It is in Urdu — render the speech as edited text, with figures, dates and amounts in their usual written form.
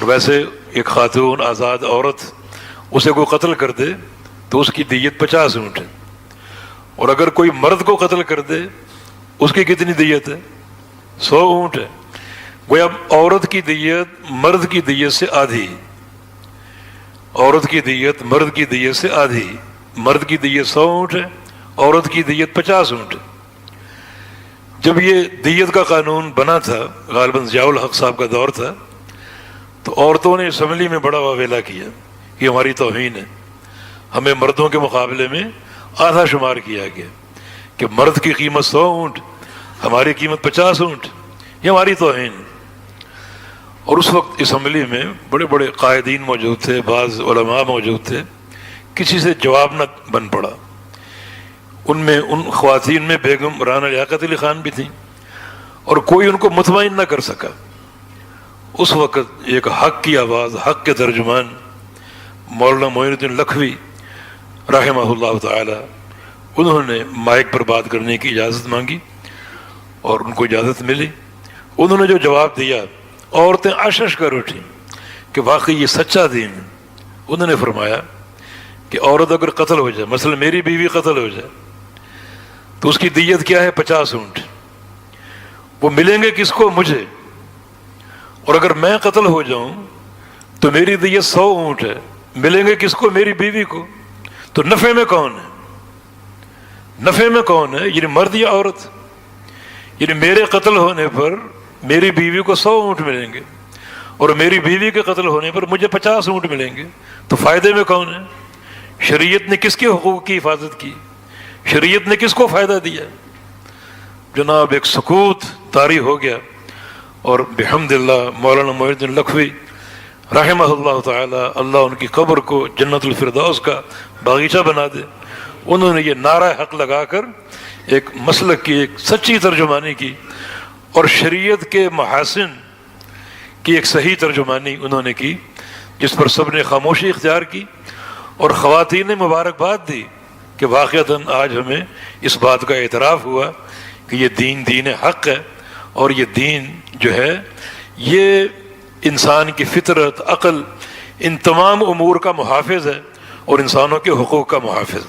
اور ویسے ایک خاتون آزاد عورت اسے کوئی قتل کر دے تو اس کی دیت 50 اونٹ ہے، اور اگر کوئی مرد کو قتل کر دے اس کی کتنی دیت ہے؟ 100 اونٹ ہے۔ گویا عورت کی دیت مرد کی دیت سے آدھی، عورت کی دیت مرد کی دیت سے آدھی، مرد کی دیت 100 اونٹ ہے، عورت کی دیت 50 اونٹ ہے۔ جب یہ دیت کا قانون بنا تھا، غالباً ضیاء الحق صاحب کا دور تھا، تو عورتوں نے اسمبلی میں بڑا واویلا کیا کہ ہماری توہین ہے، ہمیں مردوں کے مقابلے میں آدھا شمار کیا گیا کہ مرد کی قیمت 100 اونٹ، ہماری قیمت 50 اونٹ، یہ ہماری توہین۔ اور اس وقت اسمبلی میں بڑے بڑے قائدین موجود تھے، بعض علماء موجود تھے، کسی سے جواب نہ بن پڑا۔ ان خواتین میں بیگم رانا لیاقت علی خان بھی تھیں، اور کوئی ان کو مطمئن نہ کر سکا۔ اس وقت ایک حق کی آواز، حق کے ترجمان مولانا معین الدین لکھوی رحمہ اللہ تعالی، انہوں نے مائک پر بات کرنے کی اجازت مانگی اور ان کو اجازت ملی۔ انہوں نے جو جواب دیا، عورتیں اشش کر اٹھیں کہ واقعی یہ سچا دین ہے۔ انہوں نے فرمایا کہ عورت اگر قتل ہو جائے، مثلا میری بیوی قتل ہو جائے، تو اس کی دیت کیا ہے؟ 50 اونٹ۔ وہ ملیں گے کس کو؟ مجھے۔ اور اگر میں قتل ہو جاؤں تو میری دیت 100 اونٹ ہے، ملیں گے کس کو؟ میری بیوی کو۔ تو نفع میں کون ہے؟ نفع میں کون ہے؟ یعنی مرد یا عورت؟ یعنی میرے قتل ہونے پر میری بیوی کو 100 اونٹ ملیں گے، اور میری بیوی کے قتل ہونے پر مجھے 50 اونٹ ملیں گے، تو فائدے میں کون ہے؟ شریعت نے کس کے حقوق کی حفاظت کی؟ شریعت نے کس کو فائدہ دیا؟ جناب ایک سکوت طاری ہو گیا، اور بحمد اللہ مولانا معین الدین لکھوی رحمہ اللہ تعالی، اللہ ان کی قبر کو جنت الفردوس کا باغیچہ بنا دے، انہوں نے یہ نعرہ حق لگا کر ایک مسلک کی ایک سچی ترجمانی کی، اور شریعت کے محاسن کی ایک صحیح ترجمانی انہوں نے کی، جس پر سب نے خاموشی اختیار کی، اور خواتین نے مبارکباد دی کہ واقعتاً آج ہمیں اس بات کا اعتراف ہوا کہ یہ دین حق ہے، اور یہ دین جو ہے یہ انسان کی فطرت، عقل، ان تمام امور کا محافظ ہے، اور انسانوں کے حقوق کا محافظ۔